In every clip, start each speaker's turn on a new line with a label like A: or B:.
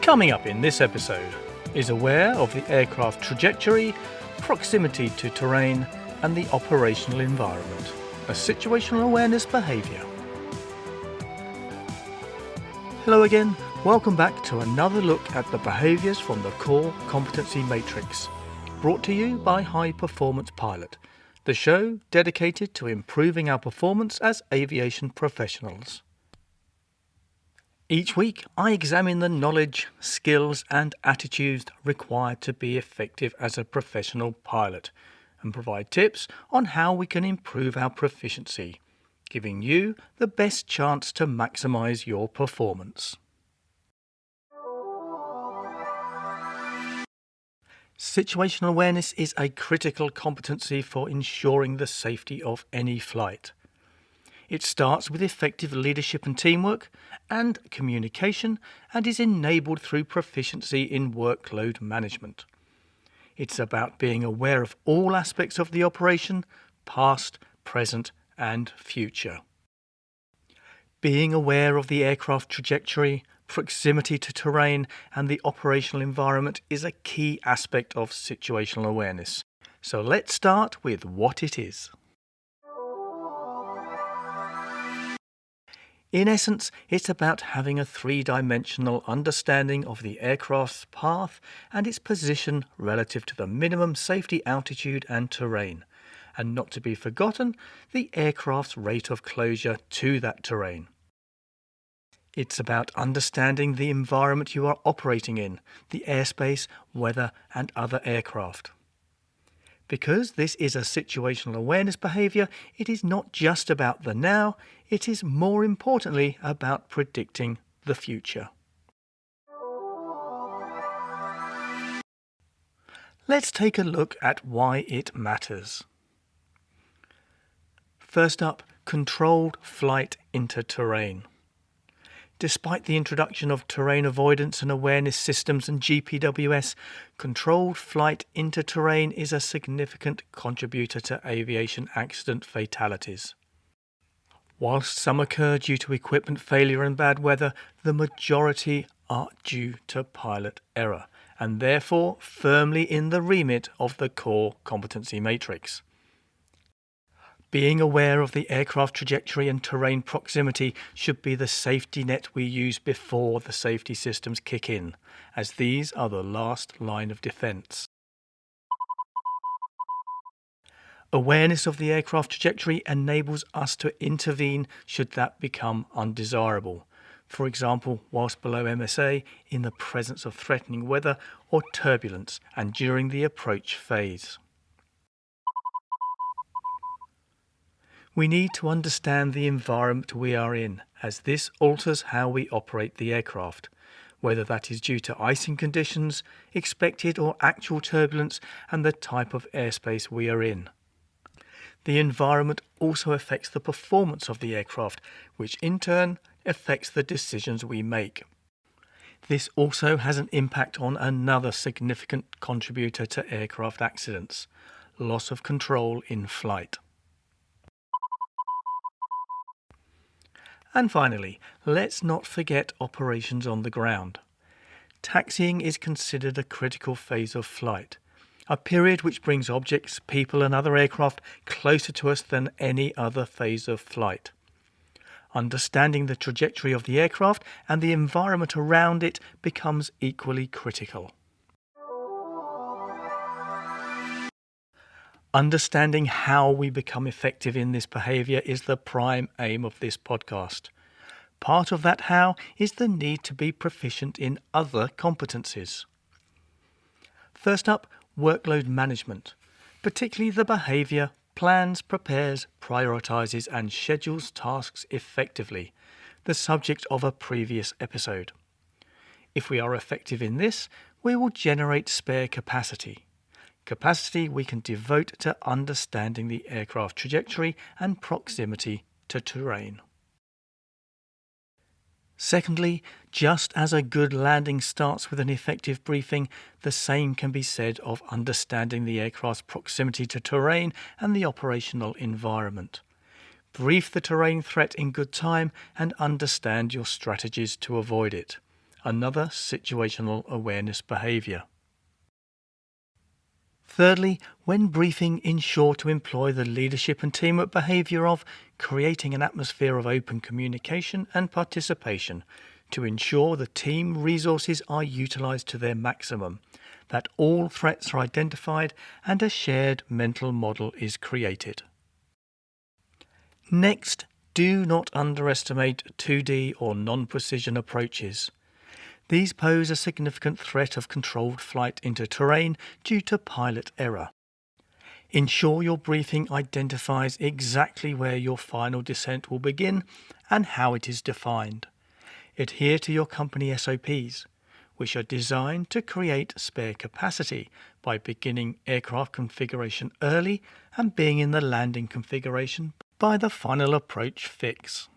A: Coming up in this episode, is aware of the aircraft trajectory, proximity to terrain, and the operational environment, a situational awareness behaviour. Hello again, welcome back to another look at the behaviours from the Core Competency Matrix, brought to you by High Performance Pilot, the show dedicated to improving our performance as aviation professionals. Each week, I examine the knowledge, skills and attitudes required to be effective as a professional pilot and provide tips on how we can improve our proficiency, giving you the best chance to maximise your performance. Situational awareness is a critical competency for ensuring the safety of any flight. It starts with effective leadership and teamwork and communication and is enabled through proficiency in workload management. It's about being aware of all aspects of the operation, past, present and future. Being aware of the aircraft trajectory, proximity to terrain and the operational environment is a key aspect of situational awareness. So let's start with what it is. In essence, it's about having a three-dimensional understanding of the aircraft's path and its position relative to the minimum safety altitude and terrain, and not to be forgotten, the aircraft's rate of closure to that terrain. It's about understanding the environment you are operating in, the airspace, weather and other aircraft. Because this is a situational awareness behaviour, it is not just about the now, it is more importantly about predicting the future. Let's take a look at why it matters. First up, controlled flight into terrain. Despite the introduction of terrain avoidance and awareness systems and GPWS, controlled flight into terrain is a significant contributor to aviation accident fatalities. Whilst some occur due to equipment failure and bad weather, the majority are due to pilot error, and therefore firmly in the remit of the Core Competency Matrix. Being aware of the aircraft trajectory and terrain proximity should be the safety net we use before the safety systems kick in, as these are the last line of defence. Awareness of the aircraft trajectory enables us to intervene should that become undesirable. For example, whilst below MSA, in the presence of threatening weather or turbulence and during the approach phase. We need to understand the environment we are in, as this alters how we operate the aircraft, whether that is due to icing conditions, expected or actual turbulence, and the type of airspace we are in. The environment also affects the performance of the aircraft, which in turn affects the decisions we make. This also has an impact on another significant contributor to aircraft accidents: loss of control in flight. And finally, let's not forget operations on the ground. Taxiing is considered a critical phase of flight, a period which brings objects, people and other aircraft closer to us than any other phase of flight. Understanding the trajectory of the aircraft and the environment around it becomes equally critical. Understanding how we become effective in this behaviour is the prime aim of this podcast. Part of that how is the need to be proficient in other competencies. First up, workload management, particularly the behaviour, plans, prepares, prioritises and schedules tasks effectively, the subject of a previous episode. If we are effective in this, we will generate spare capacity we can devote to understanding the aircraft trajectory and proximity to terrain. Secondly, just as a good landing starts with an effective briefing, the same can be said of understanding the aircraft's proximity to terrain and the operational environment. Brief the terrain threat in good time and understand your strategies to avoid it. another situational awareness behaviour. Thirdly, when briefing, ensure to employ the leadership and teamwork behaviour of creating an atmosphere of open communication and participation to ensure the team resources are utilised to their maximum, that all threats are identified and a shared mental model is created. Next, do not underestimate 2D or non-precision approaches. These pose a significant threat of controlled flight into terrain due to pilot error. Ensure your briefing identifies exactly where your final descent will begin and how it is defined. Adhere to your company SOPs, which are designed to create spare capacity by beginning aircraft configuration early and being in the landing configuration by the final approach fix.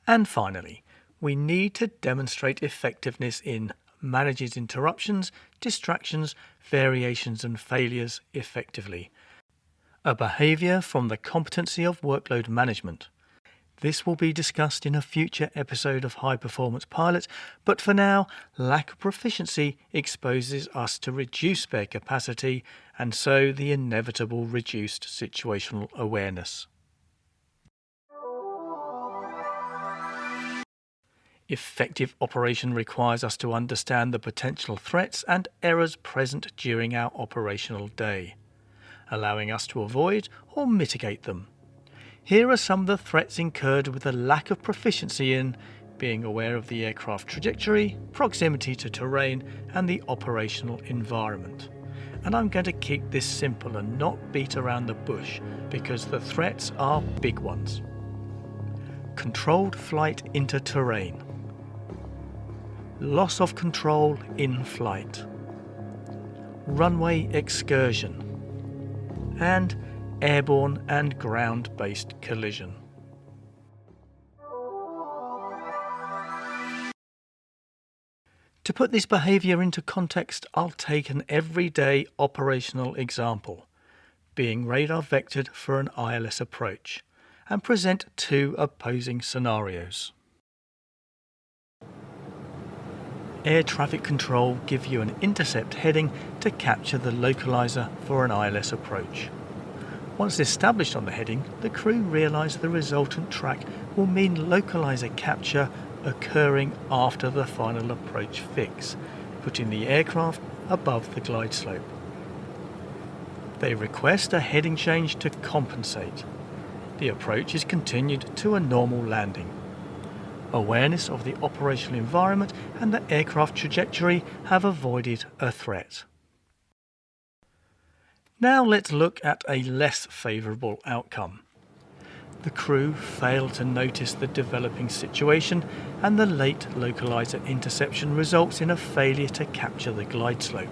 A: And finally, we need to demonstrate effectiveness in manages interruptions, distractions, variations and failures effectively. A behaviour from the competency of workload management. This will be discussed in a future episode of High Performance Pilot, but for now, lack of proficiency exposes us to reduced spare capacity and so the inevitable reduced situational awareness. Effective operation requires us to understand the potential threats and errors present during our operational day, allowing us to avoid or mitigate them. Here are some of the threats incurred with a lack of proficiency in being aware of the aircraft trajectory, proximity to terrain, and the operational environment. And I'm going to keep this simple and not beat around the bush because the threats are big ones. Controlled flight into terrain. Loss of control in flight. Runway excursion. And airborne and ground-based collision. To put this behaviour into context, I'll take an everyday operational example, being radar vectored for an ILS approach, and present two opposing scenarios. Air traffic control give you an intercept heading to capture the localizer for an ILS approach. Once established on the heading, the crew realise the resultant track will mean localizer capture occurring after the final approach fix, putting the aircraft above the glide slope. They request a heading change to compensate. The approach is continued to a normal landing. Awareness of the operational environment and the aircraft trajectory have avoided a threat. Now let's look at a less favourable outcome. The crew fail to notice the developing situation and the late localizer interception results in a failure to capture the glide slope.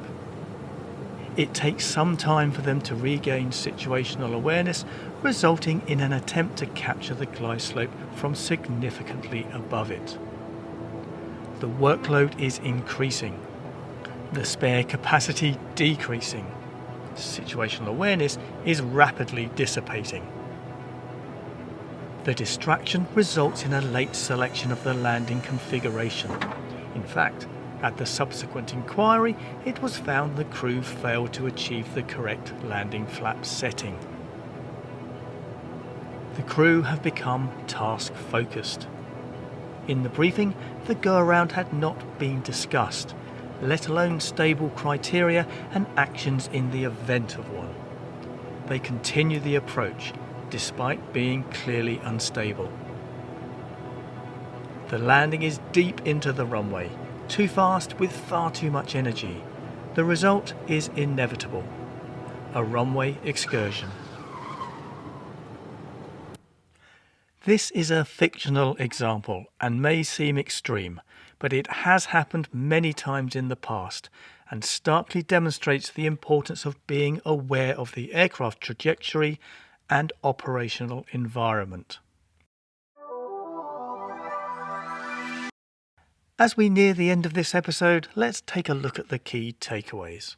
A: It takes some time for them to regain situational awareness, resulting in an attempt to capture the glide slope from significantly above it. The workload is increasing, the spare capacity decreasing. Situational awareness is rapidly dissipating. The distraction results in a late selection of the landing configuration. In fact, at the subsequent inquiry, it was found the crew failed to achieve the correct landing flap setting. The crew have become task-focused. In the briefing, the go-around had not been discussed, let alone stable criteria and actions in the event of one. They continue the approach, despite being clearly unstable. The landing is deep into the runway, too fast with far too much energy. The result is inevitable: a runway excursion. This is a fictional example and may seem extreme, but it has happened many times in the past and starkly demonstrates the importance of being aware of the aircraft trajectory and operational environment. As we near the end of this episode, let's take a look at the key takeaways.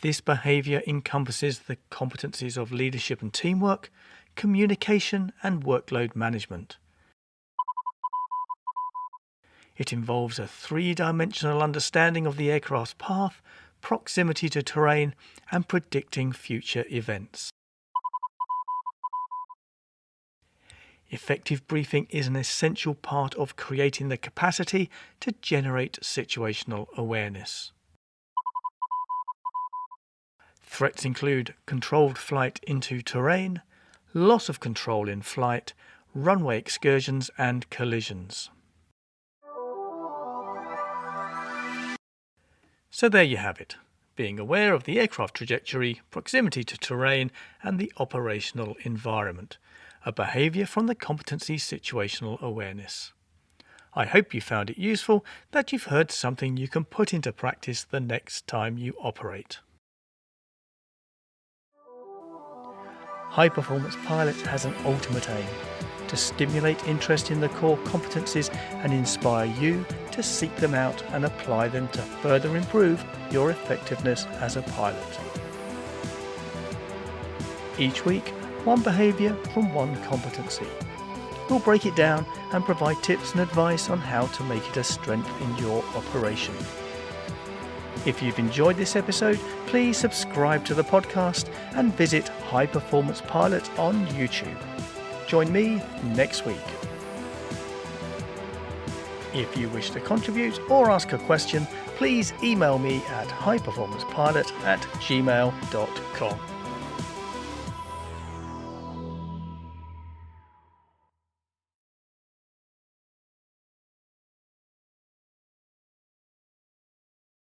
A: This behaviour encompasses the competencies of leadership and teamwork, communication and workload management. It involves a three-dimensional understanding of the aircraft's path, proximity to terrain, and predicting future events. Effective briefing is an essential part of creating the capacity to generate situational awareness. Threats include controlled flight into terrain, loss of control in flight, runway excursions and collisions. So there you have it, being aware of the aircraft trajectory, proximity to terrain and the operational environment, a behaviour from the competency Situational Awareness. I hope you found it useful, that you've heard something you can put into practice the next time you operate. High Performance Pilot has an ultimate aim: to stimulate interest in the core competencies and inspire you to seek them out and apply them to further improve your effectiveness as a pilot. Each week, one behaviour from one competency. We'll break it down and provide tips and advice on how to make it a strength in your operation. If you've enjoyed this episode, please subscribe to the podcast and visit High Performance Pilot on YouTube. Join me next week. If you wish to contribute or ask a question, please email me at highperformancepilot@gmail.com.